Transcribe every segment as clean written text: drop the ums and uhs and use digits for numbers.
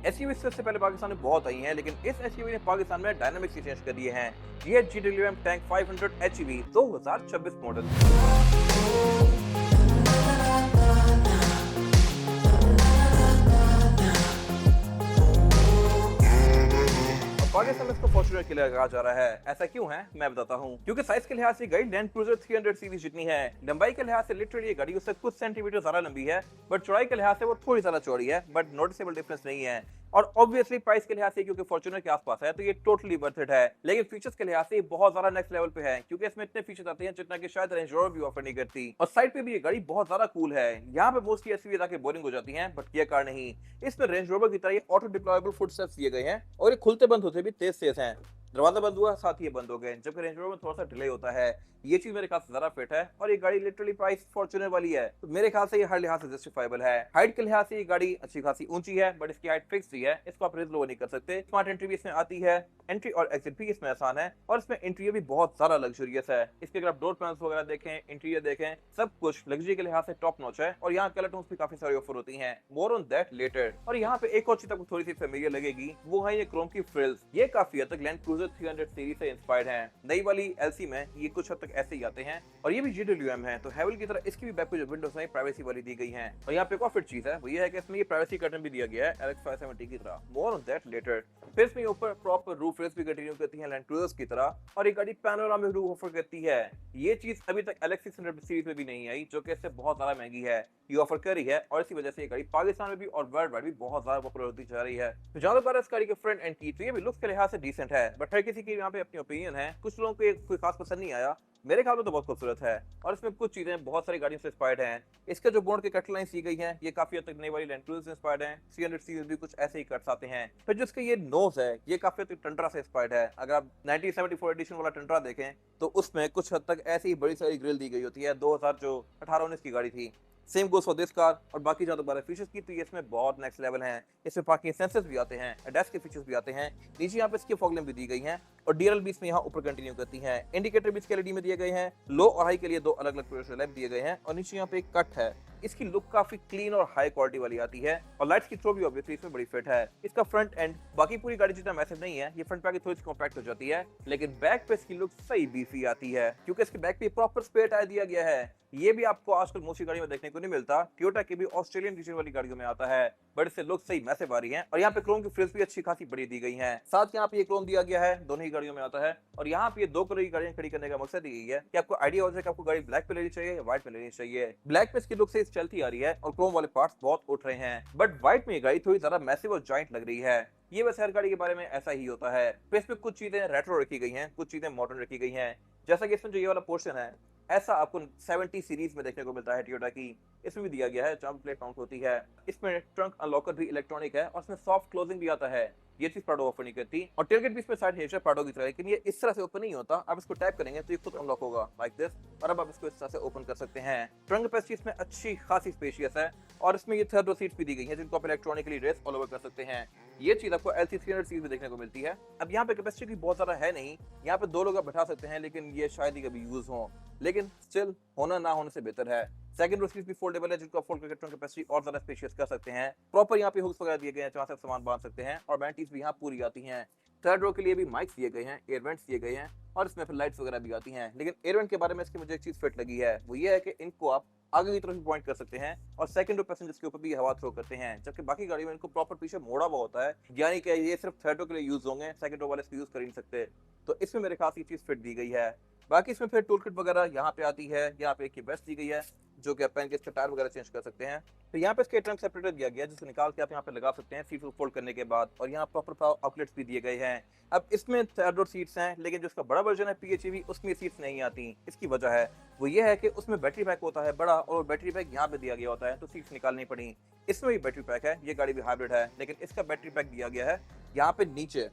SUV से पहले पाकिस्तान में बहुत आई हैं, लेकिन इस एसयूवी ने पाकिस्तान में डायनामिक्स चेंज कर दिए हैं। ये है GWM tank 500 HEV 2026 model. Pakistan में इसको फॉर्च्यूनर किलर कहा जा रहा है। ऐसा क्यों है मैं बताता हूँ। क्योंकि साइज के लिहाज से गाड़ी लैंड क्रूजर 300 सीरीज जितनी है, लंबाई के लिहाज से लिटरली ये गाड़ी उससे कुछ सेंटीमीटर ज्यादा लंबी है, बट चौड़ाई के लिहाज से वो थोड़ी ज्यादा चौड़ी है, बट नोटिसेबल डिफरेंस नहीं है। और ऑब्वियसली प्राइस के लिहाज से क्योंकि फॉर्च्यूनर के आसपास है तो ये टोटली वर्थ इट है। लेकिन फीचर्स के लिहाज से ये बहुत ज्यादा नेक्स्ट लेवल पे है, क्योंकि इसमें इतने फीचर्स आते हैं जितना कि शायद रेंज रोवर भी ऑफर नहीं करती। और साइड पे भी ये गाड़ी बहुत ज्यादा कूल है। यहाँ पे मोस्टली एसयूवी जाके बोरिंग हो जाती हैं, बट ये कार नहीं। इसमें रेंज रोवर की तरह ये ऑटो डिप्लॉयबल फुटस्टेप्स दिए गए हैं और ये खुलते बंद होते भी तेज तेज हैं। दरवाजा बंद हुआ साथ ही ये बंद हो गए, जबकि रेंज रोवर में थोड़ा सा डिले होता है। ये चीज मेरे ख्याल से ज्यादा फिट है और ये गाड़ी लिटरली प्राइस फॉर्च्यूनर वाली है, तो मेरे ख्याल से ये हर लिहाज से जस्टिफाइबल है। हाइट के लिहाज से ये गाड़ी अच्छी खासी ऊंची है, बट इसकी हाइट फिक्स ही है, इसको आप रेज लो नहीं कर सकते। स्मार्ट एंट्री भी इसमें आती है, एंट्री और एग्जिट भी इसमें आसान है, और इसमें इंटीरियर भी बहुत ज्यादा लग्जरियस है। इसके अगर आप डोर पैनल्स वगैरह देखें, इंटीरियर देखें, सब कुछ लग्जरी के लिहाज से टॉप नॉच है। और यहाँ कलर टोन्स भी काफी सारी ऑफर होती हैं, मोर ऑन दैट लेटर। और यहाँ पे एक और चीज आपको थोड़ी सी फेमिलियर लगेगी, वो है ये क्रोम की फ्रिल्स। ये काफी हद तक लैंड क्रूजर 300 सीरीज से इंस्पायर्ड है। नई वाली एलसी में ये कुछ हद तक ऐसे ही आते हैं, और ये भी GWM है, तो हेवल की तरह इसकी भी बैक पे जो विंडोज है प्राइवेसी वाली दी गई है। और यहाँ पे एक और फिट चीज है, वो ये है कि इसमें ये प्राइवेसी कर्टन भी दिया गया है LX 570 की तरह। More on that later. फिर इसमें ऊपर प्रॉपर रूफ रेस भी कंटिन्यू करती है लैंड क्रूजर्स की तरह, और ये गाड़ी पैनोरामिक रूफ ऑफर करती है। ये चीज अभी तक LX 600 सीरीज में भी नहीं आई, जो कि इससे बहुत ज्यादा महंगी है। ये ऑफर कर रही है, और इसी वजह से ये गाड़ी पाकिस्तान में भी और वर्ल्ड वाइड भी बहुत ज्यादा पॉपुलर होती जा रही है। तो जहां तक इस गाड़ी के फ्रंट एंड की, तो ये भी लुक्स के लिहाज से डिसेंट है, बट हर किसी की यहाँ पे अपनी ओपिनियन है। कुछ लोगों को ये कोई खास पसंद नहीं आया, मेरे ख्याल में तो बहुत खूबसूरत है। और इसमें कुछ चीजें बहुत सारी गाड़ियों से इंस्पायर्ड हैं। इसके जो बोर्ड के कट लाइंस दी गई हैं, ये काफी हद तक नई वाली लैंड क्रूजर से इंस्पायर्ड हैं। 300 सीरीज भी कुछ ऐसे ही कट्स आते हैं। फिर जिसके ये नोज है, ये काफी हद तक टंड्रा से इंस्पायर्ड है। अगर आप 1974 एडिशन वाला टंड्रा देखें, तो उसमें कुछ हद तक ऐसी ही बड़ी सारी ग्रिल दी गई होती है, 2018-19 की गाड़ी थी। Same goes for this car. और बाकी जो दोबारा फीचर्स की, तो ये इसमें बहुत नेक्स्ट लेवल हैं। इसमें पार्किंग सेंसर्स भी आते हैं, एडएस के फीचर्स भी आते हैं। नीचे यहाँ पे इसकी फॉग लैंप भी दी गई हैं, और डीएलएल भी इसमें यहाँ ऊपर कंटिन्यू करती हैं। इंडिकेटर भी इसके एलईडी में दिए गए हैं। लो और हाई के लिए दो अलग अलग प्रोजेक्टर लैंप दिए गए हैं, और नीचे यहाँ पे एक कट है। इसकी लुक काफी क्लीन और हाई क्वालिटी वाली आती है, और लाइट्स की थ्रो भी ऑब्वियसली इसमें बड़ी फिट है। इसका फ्रंट एंड बाकी पूरी गाड़ी जितना मैसिव नहीं है, ये फ्रंट पे आके थोड़ी सी कॉम्पैक्ट हो जाती है, लेकिन बैक पे इसकी लुक सही बीफी आती है, क्योंकि इसके बैक पे प्रॉपर स्पेयर टायर दिया गया है। ये भी आपको आजकल मोस्टली गाड़ी में देखने को नहीं मिलता। टोयोटा की भी ऑस्ट्रेलियन रीजन वाली गाड़ियों में आता है, बट इससे लुक सही मैसिव आ रही है। और यहाँ पे क्रोम की फ्रिल्स भी अच्छी खासी बड़ी दी गई हैं। साथ यहाँ पे ये क्रोम दिया गया है, दोनों ही गाड़ियों में आता है। और यहाँ पे ये दो कलर की गाड़ियां खड़ी करने का मकसद यही है कि आपको आइडिया हो जाए कि आपको गाड़ी ब्लैक पे लेनी चाहिए या व्हाइट पे लेनी चाहिए। ब्लैक पे इसकी लुक से चलती आ रही है, और क्रोम वाले पार्ट्स बहुत उठ रहे हैं, बट व्हाइट में ये गाड़ी थोड़ी ज्यादा मैसिव और जॉइंट लग रही है। ये वैसे हर गाड़ी के बारे में ऐसा ही होता है। फेस पे कुछ चीजें रेट्रो रखी गई हैं, कुछ चीजें मॉडर्न रखी गई हैं। जैसा कि इसमें जो ये वाला पोर्शन है, ऐसा आपको 70 सीरीज में देखने को मिलता है टोयोटा की। इसमें भी दिया गया है, जंप प्लेट माउंट होती है। इसमें ट्रंक अनलॉकर भी इलेक्ट्रॉनिक है, और इसमें सॉफ्ट क्लोजिंग भी आता है। ये चीज प्राडो ऑफर नहीं करती। और टेलगेट भी इसमें साइड हेडर प्राडो की तरह, लेकिन ये इस तरह से ओपन नहीं होता। आप इसको टैप करेंगे तो ये खुद अनलॉक होगा लाइक दिस, और अब आप इसको इस तरह से ओपन कर सकते हैं। ट्रंक कैपेसिटी इसमें अच्छी खासी स्पेशियस है, और इसमें ये थर्ड रो सीट्स भी दी गई हैं, जिनको आप इलेक्ट्रॉनिकली रेस ऑल ओवर कर सकते हैं। ये चीज आपको LC 300 सीरीज में देखने को मिलती है। अब यहाँ पे कैपेसिटी भी बहुत ज्यादा है नहीं, यहाँ पे दो लोग आप बैठा सकते हैं, लेकिन ये शायद ही कभी यूज हो, लेकिन स्टिल होना ना होने से बेहतर है। सेकंड रो सीट भी फोल्डेबल है, जिनको आप फोल्ड करके ट्रंक कैपेसिटी और ज्यादा स्पेशियस कर सकते हैं। प्रॉपर यहाँ पे हुक्स वगैरह दिए गए हैं, जहाँ से आप सामान बांध सकते हैं, और वैनिटीज भी यहाँ पूरी आती हैं। थर्ड रो के लिए भी माइक्स दिए गए हैं, एयर वेंट्स दिए गए हैं, और इसमें फिर लाइट्स वगैरह भी आती हैं। लेकिन एयर वेंट के बारे में इसकी मुझे एक चीज फिट लगी है, वो ये है कि इनको आप आगे की तरफ भी पॉइंट कर सकते हैं, और सेकंड रो पैसेंजर्स के ऊपर भी हवा थ्रो करते हैं, जबकि बाकी गाड़ी में इनको प्रॉपर पीछे मोड़ा हुआ होता है, यानी कि ये सिर्फ थर्ड रो के लिए यूज होंगे, सेकंड रो वाले इसको यूज कर ही नहीं सकते। तो इसमें मेरे खास ये चीज फिट दी गई है। बाकी इसमें फिर टूल किट वगैरह यहाँ पे आती है। यहाँ पे एक वेस्ट दी गई है, जो कि आप पहन के इसके टायर वगैरह चेंज कर सकते हैं। तो यहाँ पे इसके ट्रंक सेपरेटर दिया गया है, जिसको निकाल के आप यहाँ पे लगा सकते हैं सीट को फोल्ड करने के बाद। और यहाँ प्रॉपर आउटलेट्स भी दिए गए हैं। अब इसमें थर्ड रोड सीट्स हैं, लेकिन जो इसका बड़ा वर्जन है PHEV, उसमें सीट्स नहीं आती। इसकी वजह है वो ये है कि उसमें बैटरी पैक होता है बड़ा, और बैटरी पैक यहाँ पे दिया गया होता है, तो सीट्स निकालनी पड़ी। इसमें भी बैटरी पैक है, ये गाड़ी भी हाइब्रिड है, लेकिन इसका बैटरी पैक दिया गया है यहाँ पे नीचे।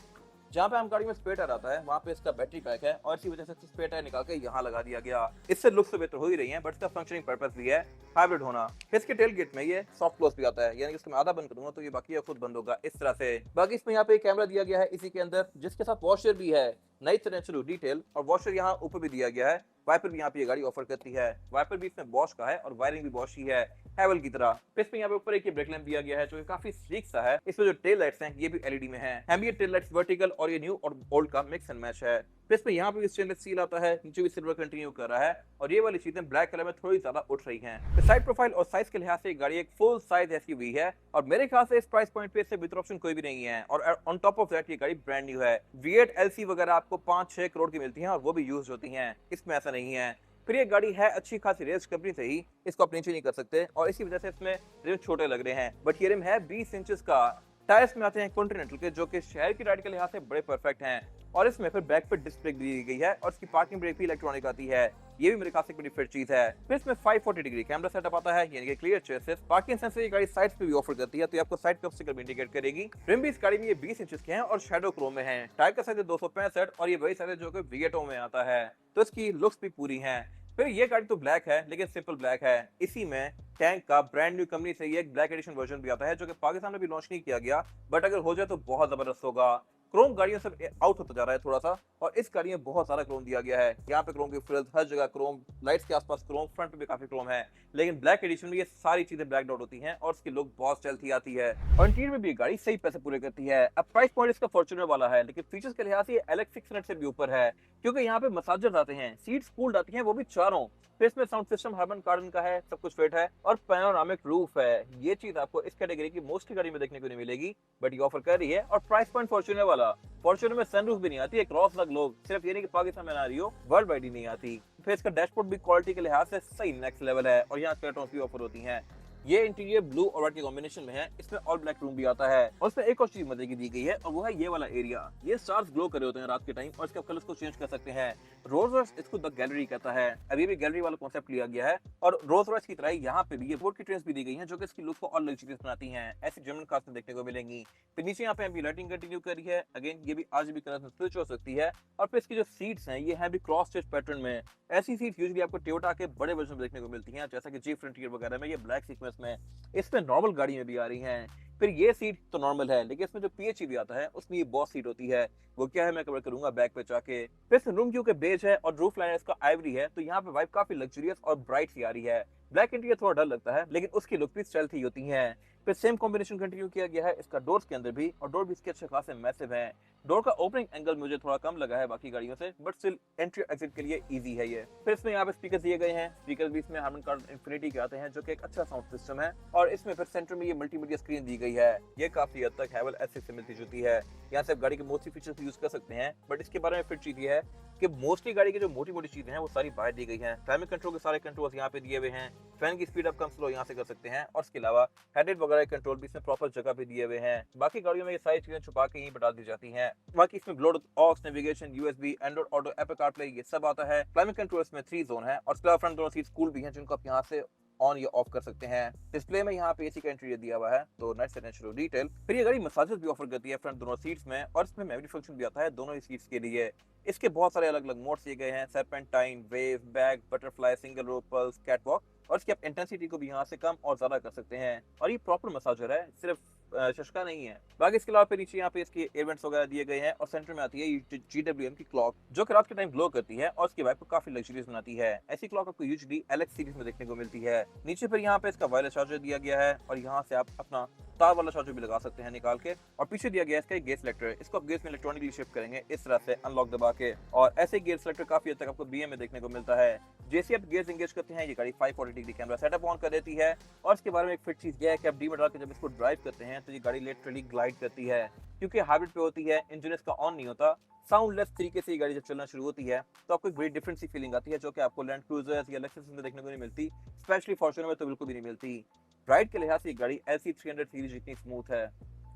जहाँ पे हम गाड़ी में स्पेयर टायर आता है, वहाँ पे इसका बैटरी पैक है, और इसी वजह से स्पेयर टायर निकाल के यहाँ लगा दिया गया। इससे लुक तो बेहतर हो ही रही है, बट इसका फंक्शनिंग पर्पस भी है हाइब्रिड होना। इसके टेल गेट में ये सॉफ्ट क्लोज भी आता है, यानी कि इसको मैं आधा बंद करूंगा तो ये बाकी खुद बंद होगा इस तरह से। बाकी इसमें यहाँ पे एक कैमरा दिया गया है इसी के अंदर, जिसके साथ वॉशर भी है, नई नेचुरल डिटेल, और वॉशर यहाँ ऊपर भी दिया गया है। वाइपर भी यहाँ पे ये गाड़ी ऑफर करती है। वाइपर भी इसमें बॉश का है और वायरिंग भी बॉश ही है हैवल की तरह। इसमें यहाँ पे ऊपर एक ब्रेक लैंप दिया गया है जो कि काफी स्लीक सा है। इसमें जो टेल लाइट्स हैं ये भी एलईडी में हैं। एम्बिएंट टेल लाइट्स वर्टिकल और ये न्यू और ओल्ड का मिक्स एंड मैच है। इसमें यहाँ पे भी स्टेनलेस स्टील आता है, नीचे भी सिल्वर कंटिन्यू कर रहा है और ये वाली चीजें ब्लैक कलर में थोड़ी ज्यादा उठ रही हैं। साइड प्रोफाइल और साइज के लिहाज से गाड़ी एक फुल साइज एसयूवी है और मेरे ख्याल से इस प्राइस पॉइंट पे इससे बेहतर ऑप्शन कोई भी नहीं है। और ऑन टॉप ऑफ दैट ये गाड़ी ब्रांड न्यू है। V8 LC वगैरह आपको 5-6 करोड़ की मिलती हैं और वो भी यूज होती हैं, इसमें ऐसा नहीं है। फिर ये गाड़ी है अच्छी खासी रेस कंपनी से ही, इसको आप नीचे नहीं कर सकते और इसी वजह से इसमें रिम छोटे लग रहे हैं। बट ये रिम है 20 इंचेस का। टायर्स में आते हैं कॉन्टिनेंटल के जो कि शहर की राइड के लिहाज से बड़े परफेक्ट हैं और इसमें फिर बैक पे डिस्क ब्रेक दी गई है और इसकी पार्किंग ब्रेक भी इलेक्ट्रॉनिक आती है। ये भी मेरे खास एक बड़ी फिट चीज है। फिर इसमें 540 डिग्री कैमरा सेटअप आता है, यानी कि क्लियर चेसिस। पार्किंग सेंसर ये गाड़ी साइड्स पे भी ऑफर करती है, तो ये आपको साइड कप स्टिकर भी इंडिकेट करेगी। रिम भी इस गाड़ी में ये 20 इंचेस के हैं और शैडो क्रोम में है। टायर का साइज 265 और ये वही साइज है जो कि V8 में आता है, तो इसकी लुक्स भी पूरी है। फिर ये गाड़ी तो ब्लैक है लेकिन सिंपल ब्लैक है। इसी में टैंक का ब्रांड न्यू कंपनी से ये एक ब्लैक एडिशन वर्जन भी आता है जो कि पाकिस्तान में भी लॉन्च नहीं किया गया, बट अगर हो जाए तो बहुत जबरदस्त होगा। क्रोम गाड़ियों से आउट होता जा रहा है थोड़ा सा और इस गाड़ी में बहुत सारा क्रोम दिया गया है। यहाँ पे क्रोम की फ्रिल्स, हर जगह क्रोम, लाइट्स के आसपास क्रोम, फ्रंट पे भी काफी क्रोम है। लेकिन ब्लैक एडिशन में ये सारी चीजें ब्लैक डॉट होती हैं और इसकी लुक बहुत चलती आती है और इंटीरियर में भी गाड़ी सही पैसे पूरे करती है। अब प्राइस पॉइंट इसका फॉर्च्यूनर वाला है लेकिन फीचर्स के लिहाज से ये LX 600 से भी ऊपर है क्योंकि यहाँ पे मसाजर्स आते हैं, सीट्स कूल्ड आती हैं, वो भी चारों। फिर इसमें साउंड सिस्टम हार्मन कार्डन का है, सब कुछ फिट है और पैनोरामिक रूफ है। ये चीज आपको इस कैटेगरी की मोस्टली गाड़ी में देखने को नहीं मिलेगी, बट ये ऑफर कर रही है। और प्राइस पॉइंट फॉर्च्यूनर वाला, फॉर्च्यूनर में सनरूफ भी नहीं आती, एक क्रॉस लग लोग, सिर्फ ये नहीं कि पाकिस्तान में ना रही हो, वर्ल्ड वाइड ही नहीं आती। फिर इसका डैशबोर्ड भी क्वालिटी के लिहाज से सही नेक्स्ट लेवल है और यहाँ कर्टन्स भी ऑफर होती हैं। ये इंटीरियर ब्लू और व्हाइट के कॉम्बिनेशन में है। इसमें ऑल ब्लैक रूम भी आता है और इसमें एक और चीज मजे की दी गई है और वो है ये वाला एरिया। ये स्टार्स ग्लो कर रहे होते हैं रात के टाइम और इसके कलर्स को चेंज कर सकते हैं। रोज रॉयस इसको द गैलरी कहता है। अभी भी गैलरी वाला कॉन्सेप्ट लिया गया है और रोज रॉयस की तरह यहाँ पे भी ये बोर्ड की ट्रेस भी दी गई है जो कि इसकी लुक को और लग्जरियस बनाती हैं। ऐसी जर्मन कार्स में देखने को मिलेंगी। फिर नीचे यहाँ पे अभी लाइटिंग कंटिन्यू करी है। अगेन ये भी आज भी कलर में स्विच हो सकती है और फिर इसकी जो सीट्स हैं ये है भी क्रॉस स्टिच पैटर्न में। ऐसी सीट यूजुअली आपको टोयोटा के बड़े वर्जन में देखने को मिलती हैं, जैसा कि जी फ्रंटियर वगैरह में ये ब्लैक सीक्वेंस में, इसमें नॉर्मल गाड़ी में भी आ रही हैं। फिर ये सीट तो नॉर्मल है लेकिन इसमें जो PHEV आता है उसमें ये बॉस सीट होती है। वो क्या है मैं कवर करूंगा बैक पे जाके। फिर रूम क्योंकि बेज है और रूफ लाइन इसका आइवरी है, तो यहाँ पे वाइब काफी लग्जरियस और ब्राइट सी आ रही है। ब्लैक इंटीरियर थोड़ा डर लगता है लेकिन उसकी लुक भी स्टाइल होती है। फिर सेम कॉम्बिनेशन कंटिन्यू किया गया है इसका डोर्स के अंदर भी और डोर भी इसके अच्छे खासे मैसिव हैं। डोर का ओपनिंग एंगल मुझे थोड़ा कम लगा है बाकी गाड़ियों से, बट स्टिल एंट्री एग्जिट के लिए इजी है ये। फिर इसमें यहाँ पे स्पीकर दिए गए हैं। स्पीकर भी इसमें हार्मन कार्डन इंफिनिटी के आते हैं जो कि एक अच्छा साउंड सिस्टम है और इसमें फिर सेंटर में ये मल्टीमीडिया स्क्रीन दी गई है। ये काफी हद तक हैवल S6 से मिलती जुलती है। यहाँ से आप गाड़ी के मोस्टली फीचर्स यूज कर सकते हैं, बट इसके बारे में फिर चीज ये है कि मोस्टली गाड़ी की जो मोटी मोटी चीजें हैं वो सारी बाहर दी गई हैं। क्लाइमेट कंट्रोल के सारे कंट्रोल्स यहाँ पे दिए हुए हैं। फैन की स्पीड अप कम स्लो यहाँ से कर सकते हैं और इसके अलावा हेडलाइट वगैरह कंट्रोल भी इसमें प्रॉपर जगह पे दिए हुए हैं। बाकी गाड़ियों में ये सारी चीजें छुपा के यहीं पर डाल दी जाती हैं। बाकी इसमें Bluetooth, aux, navigation, USB, Android Auto, Apple CarPlay ये सब आता है। क्लाइमेट कंट्रोल इसमें 3 जोन है और इसके अलावा फ्रंट दोनों सीट्स कूल भी हैं जिनको आप यहाँ से ऑन या ऑफ कर सकते हैं। डिस्प्ले में यहाँ पे AC का इंटीरियर दिया हुआ है, तो नाइस एंड डिटेल। फिर ये गाड़ी मसाजेस भी ऑफर करती है फ्रंट दोनों सीट्स में और इसमें मेमोरी फंक्शन भी आता है दोनों ही सीट्स के लिए। इसके बहुत सारे अलग अलग मोड्स दिए गए हैं, serpentine, wave, back, butterfly, single row, pulse, catwalk और इसकी आप इंटेंसिटी को भी यहाँ से कम और ज्यादा कर सकते हैं। और ये प्रॉपर मसाजर है, सिर्फ शशका नहीं है। बाकी इसके अलावा फिर नीचे यहाँ पे इसके एयरवेंट्स वगैरह दिए गए हैं और सेंटर में आती है GWM की क्लॉक जो कि रात के टाइम ग्लो करती है और इसकी वाइब को काफी लग्जरियस बनाती है। ऐसी क्लॉक आपको यूजुअली LX सीरीज में देखने को मिलती है। नीचे फिर यहाँ पे इसका वायरलेस चार्जर दिया गया है और यहाँ से आप अपना तार वाला चार्जर भी लगा सकते हैं निकाल के। और पीछे दिया गया है इसका गेयर सिलेक्टर, इसको आप गेयर में इलेक्ट्रॉनिकली शिफ्ट करेंगे इस तरह से अनलॉक दबा के। और ऐसे गेयर सिलेक्टर काफी हद तक आपको BM में देखने को मिलता है। जैसे आप गियर्स एंगेज करते हैं ये गाड़ी 540 डिग्री कैमरा सेटअप ऑन कर देती है और इसके बारे में एक फिट चीज ये है कि आप डी में डाल के जब इसको ड्राइव करते हैं तो ये गाड़ी लिटरली ग्लाइड करती है क्योंकि हाइब्रिड पे होती है, इंजन इसका ऑन नहीं होता। साउंडलेस तरीके से ये गाड़ी जब चलना शुरू होती है तो आपको एक बड़ी डिफरेंट सी फीलिंग आती है जो कि आपको लैंड क्रूजर्स या लेक्सस में देखने को नहीं मिलती, स्पेशली फॉर्च्यूनर में तो बिल्कुल भी नहीं मिलती। राइड के लिहाज से ये गाड़ी LC 300 सीरीज जितनी स्मूथ है।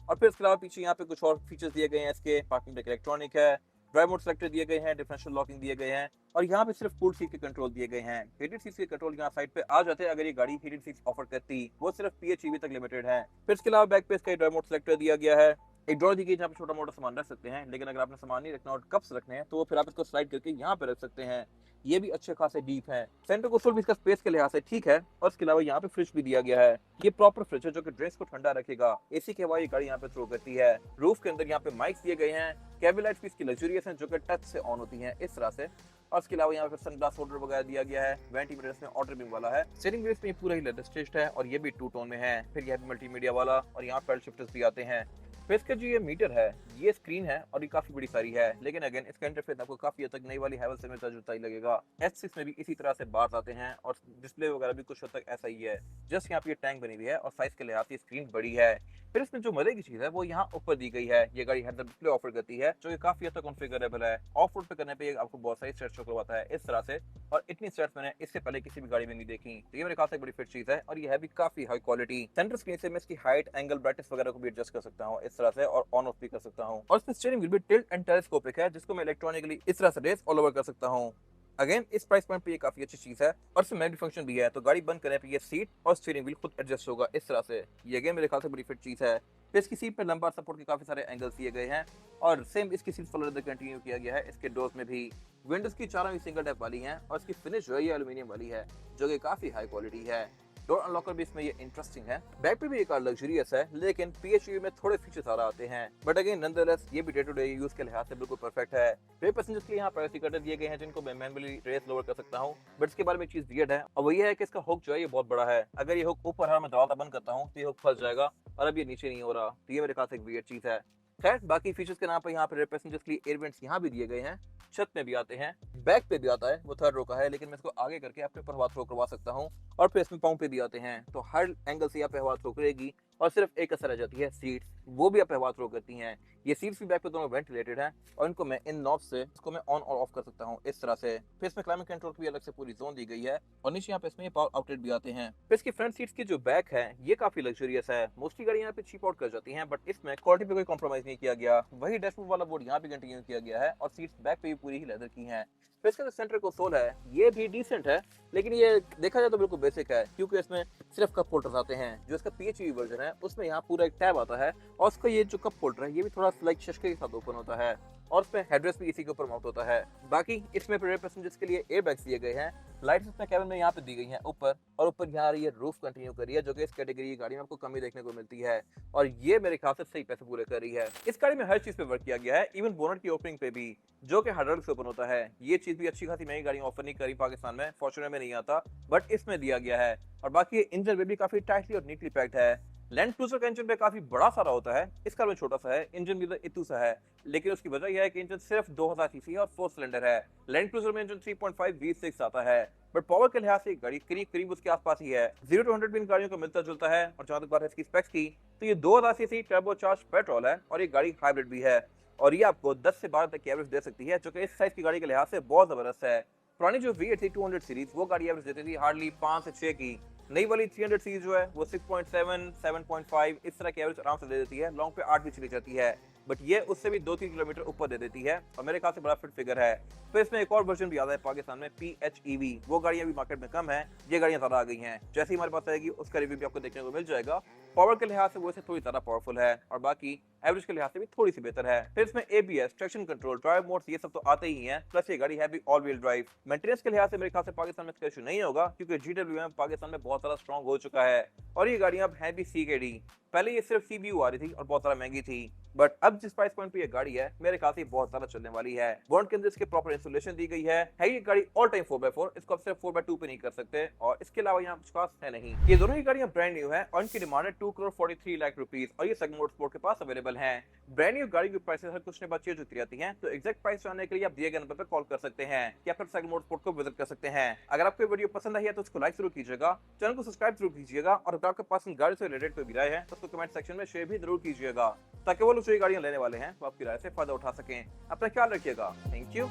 और फिर इसके अलावा पीछे यहाँ पे कुछ और फीचर्स दिए गए हैं इसके। पार्किंग ब्रेक इलेक्ट्रॉनिक है, ड्राइव मोड सेलेक्टर दिए गए हैं, डिफरेंशियल लॉकिंग दिए गए हैं और यहाँ पे सिर्फ कूल्ड सीट के कंट्रोल दिए गए हैं। हीटेड सीट के कंट्रोल यहाँ साइड पे आ जाते हैं अगर ये गाड़ी हीटेड सीट ऑफर करती, वो सिर्फ PHEV तक लिमिटेड है। फिर इसके अलावा बैक पे इसका ड्राइव मोड सेलेक्टर दिया गया है। एक ड्रॉर दी गई जहाँ पे छोटा मोटा सामान रख सकते हैं, लेकिन अगर आपने सामान नहीं रखना और कप्स रखने हैं तो फिर आप इसको स्लाइड करके यहाँ पे रख सकते हैं। ये भी अच्छे खासे डीप है। सेंटर कंसोल भी इसका स्पेस के लिहाज से ठीक है और इसके अलावा यहाँ पे फ्रिज भी दिया गया है। ये प्रॉपर फ्रिज है जो कि ड्रिंक्स को ठंडा रखेगा। AC की हवा ये गाड़ी यहाँ पे थ्रो करती है। रूफ के अंदर यहाँ पे माइक्स दिए गए हैं कैबिन लाइट्स भी इसकी लग्जरियस हैं जो कि टच से ऑन होती हैं इस तरह से। और इसके अलावा यहाँ पे सनग्लास होल्डर वगैरह दिया गया है। वेंटीमीटर इसमें ऑटो बीम वाला है। स्टीयरिंग व्हील इसमें पूरा ही लेदर स्टिच्ड है और ये भी 2 टोन में है। फिर यह मल्टीमीडिया वाला और यहाँ पेडल शिफ्टर्स भी आते हैं। फिर इसका जो ये मीटर है ये स्क्रीन है और ये काफी बड़ी सारी है, लेकिन अगेन इसका इंटरफेस आपको काफी हद तक नई वाली हैवेल्स से मिलता जुलता ही लगेगा। S6 में भी इसी तरह से बार्स आते हैं और डिस्प्ले वगैरह भी कुछ हद तक ऐसा ही है। जस्ट यहाँ पे ये टैंक बनी हुई है और साइज के लिहाज से स्क्रीन बड़ी है। फिर इसमें जो मजे की चीज है वो यहाँ ऊपर दी गई है। ये गाड़ी हेड अप डिस्प्ले ऑफर करती है जो कि काफी हद तक कॉन्फ़िगरेबल है। ऑफ रोड पे करने पे आपको बहुत सारी स्टेट्स शो करवाता है इस तरह से, और इतनी स्टेट्स मैंने इससे पहले किसी भी गाड़ी में नहीं देखी। तो ये मेरे ख्याल से बड़ी फिट चीज है और ये है भी काफी हाई क्वालिटी। सेंटर स्क्रीन से मैं इसकी हाइट, एंगल, ब्राइटनेस वगैरह को भी एडजस्ट कर सकता हूँ इस तरह से और ऑन ऑफ भी कर सकता हूँ। और इसमें स्टीयरिंग व्हील भी टिल्ट एंड टेलीस्कोपिक है जिसको मैं इलेक्ट्रॉनिकली इस तरह से रेस ऑल ओवर कर सकता हूँ। अगेन इस प्राइस पॉइंट पे ये काफी अच्छी चीज है और इसमें मैग्नेटिक फंक्शन भी है, तो गाड़ी बंद करने पे ये सीट और स्टीयरिंग व्हील खुद एडजस्ट होगा इस तरह से। ये अगेन मेरे ख्याल से बड़ी फिट चीज है। फिर इसकी सीट पर लंबा सपोर्ट के काफी सारे एंगल्स दिए गए हैं और सेम इसकी सीट फुल लेदर कंटिन्यू किया गया है। इसके डोर्स में भी विंडोज की चारों ही सिंगल टैप वाली हैं और इसकी फिनिश जो है ये एल्यूमिनियम वाली है जो कि काफी हाई क्वालिटी है। डोर अनलॉकर भी इसमें ये इंटरेस्टिंग है। बैक पे भी ये कार लग्जरियस है लेकिन PHEV में थोड़े फीचर्स आ आते हैं, बट अगेन नॉनदलेस ये भी डे टू डे यूज के लिहाज से बिल्कुल परफेक्ट है। रेयर पैसेंजर्स के लिए यहाँ प्राइवेसी कर्टन दिए गए हैं जिनको मैं मैनुअली रेस लोअर कर सकता हूँ, बट इसके बारे में चीज वियर्ड है और वो ये है कि इसका हुक जो है ये बहुत बड़ा है। अगर ये हुक ऊपर मैं दरवाजा बंद करता हूँ तो ये हुक फंस जाएगा और अब ये नीचे नहीं हो रहा, तो ये मेरे ख्याल से एक वियर्ड चीज है। खैर बाकी फीचर्स के नाम पर यहाँ पे रेयर पैसेंजर्स के लिए एयर वेंट्स यहाँ भी दिए गए हैं, छत में भी आते हैं, बैक पे भी आता है, वो थर्ड रो का है लेकिन मैं इसको आगे करके अपने ऊपर हवा थ्रो करवा सकता हूँ। और फिर इसमें पाँव पे भी आते हैं, तो हर एंगल से यहाँ पे हवा थ्रो करेगी और सिर्फ एक असर रह जाती है सीट्स, वो भी आप हवा थ्रो करती हैं। ये सीट्स भी बैक पे दोनों वेंटिलेटेड हैं और इनको मैं इन नॉब से इसको मैं ऑन और ऑफ कर सकता हूँ इस तरह से। फिर इसमें क्लाइमेट कंट्रोल की अलग से पूरी जोन दी गई है और नीचे यहाँ पे इसमें पावर आउटलेट भी आते हैं। फिर इसकी फ्रंट सीट्स की जो बैक है ये काफी लग्जरियस है। मोस्टली गाड़ी यहाँ पे चीप आउट कर जाती हैं बट इसमें क्वालिटी पे कोई कॉम्प्रोमाइज नहीं किया गया। वही डैशबोर्ड वाला बोर्ड यहाँ भी कंटिन्यू किया गया है और सीट्स बैक पे भी पूरी ही लेदर की हैं। फिर इसका जो सेंटर कंसोल है ये भी डिसेंट है लेकिन ये देखा जाए तो बिल्कुल बेसिक है क्योंकि इसमें सिर्फ कप होल्डर्स आते हैं। जो इसका PHEV वर्जन है उसमें यहाँ पूरा एक टैब आता है और उसका ये जो कप होल्डर है ये भी थोड़ा लाइक शशके के साथ ओपन होता है और उसमें हेडरेस्ट भी इसी के ऊपर माउंट होता है। बाकी इसमें रेयर पैसेंजर्स के लिए एयर बैग्स दिए गए हैं। लाइट्स इसमें केबिन में यहाँ पे दी गई हैं ऊपर और ऊपर यहाँ ये रूफ कंटिन्यू कर रही है जो कि इस कैटेगरी की गाड़ी में आपको कमी देखने को मिलती है और ये मेरे ख्याल से सही पैसे पूरे कर रही है। इस गाड़ी में हर चीज पे वर्क किया गया है, इवन बोनट की ओपनिंग पे भी जो कि हाइड्रोलिक से ओपन होता है। ये चीज भी अच्छी खासी महंगी गाड़ियां ऑफर नहीं करी पाकिस्तान में, फॉर्च्यूनर में नहीं आता बट इसमें दिया गया है। और बाकी इंजन में भी काफी टाइटली और नीटली पैक्ड है। लैंड क्रूजर का इंजन पे काफी बड़ा सारा होता है, इस कार में छोटा सा है। इंजन भी इतू सा है लेकिन उसकी वजह यह है कि इंजन सिर्फ 2000 सीसी है और 4 सिलेंडर है। लैंड क्रूजर में इंजन 3.5 V6 आता है बट पावर के लिहाज से गाड़ी करीब करीब उसके आसपास ही है। 0 to 100 भी इन गाड़ियों का मिलता जुलता है। और जहां तक बात है इसकी स्पेक्स की तो ये 2000 सीसी टर्बो चार्ज पेट्रोल है और ये गाड़ी हाइब्रिड भी है और ये आपको 10 से 12 तक की एवरेज दे सकती है जो कि इस साइज की गाड़ी के लिहाज से बहुत जबरदस्त है। पुरानी जो V8 थी 200 सीरीज वो गाड़ी एवरेज देती थी हार्डली 5 से 6 की। नई वाली 300 सीरीज जो है वो 6.7, 7.5 इस तरह की एवरेज आराम से दे देती है। लॉन्ग पे 8 भी चली जाती है बट ये उससे भी 2-3 किलोमीटर ऊपर दे देती है और मेरे ख्याल से बड़ा फिट फिगर है। फिर इसमें एक और वर्जन भी आता है पाकिस्तान में PHEV, वो गाड़ियां भी मार्केट में कम है, ये गाड़ियां ज्यादा आ गई हैं। जैसे ही हमारे पास आएगी उसका रिव्यू भी आपको देखने को मिल जाएगा। पावर के लिहाज से वो इससे थोड़ी ज्यादा पावरफुल है और बाकी एवरेज के लिहाज से भी थोड़ी सी बेहतर है। फिर इसमें ABS, traction control, drive modes ये सब तो आते ही हैं, प्लस ये गाड़ी है भी ऑल व्हील ड्राइव। मेंटेनेंस के लिहाज से मेरे ख्याल से पाकिस्तान में इसका इशू नहीं होगा क्योंकि GWM पाकिस्तान में बहुत ज्यादा स्ट्रॉन्ग हो चुका है और ये गाड़ियां अब हैं भी CKD। पहले ये सिर्फ CBU आ रही थी और बहुत ज्यादा महंगी थी बट अब जिस प्राइस पॉइंट पे ये गाड़ी है मेरे ख्याल से बहुत ज्यादा चलने वाली है। बोर्ड के अंदर इसके प्रॉपर इंसुलेशन दी गई है ये गाड़ी ऑल टाइम 4x4, इसको आप सिर्फ 4x2 पे नहीं कर सकते और इसके अलावा यहाँ कुछ खास है नहीं। ये दोनों ही गाड़ियां ब्रांड न्यू है और इनकी डिमांड है 2,43 लाख रुपीस और ये सेगमेंट मोटरस्पोर्ट के पास अवेलेबल है। ब्रांड न्यू गाड़ी की प्राइसेस हर कुछ ने बच्चे जुती रहती हैं, तो एग्जैक्ट प्राइस जानने के लिए आप दिए गए नंबर पर कॉल कर सकते हैं या फिर सेगमेंट मोटरस्पोर्ट को विजिट कर सकते हैं। अगर आपको वीडियो पसंद आई है तो उसको लाइक जरूर कीजिएगा, चैनल को सब्सक्राइब जरूर कीजिएगा और अगर आपके पास इन गाड़ी से रिलेटेड कोई भी राय है तो उसको कमेंट सेक्शन में शेयर भी जरूर कीजिएगा ताकि वो लोग जो गाड़ियां लेने वाले हैं वो आपकी राय से फायदा उठा सकें। अपना ख्याल रखिएगा। Thank you.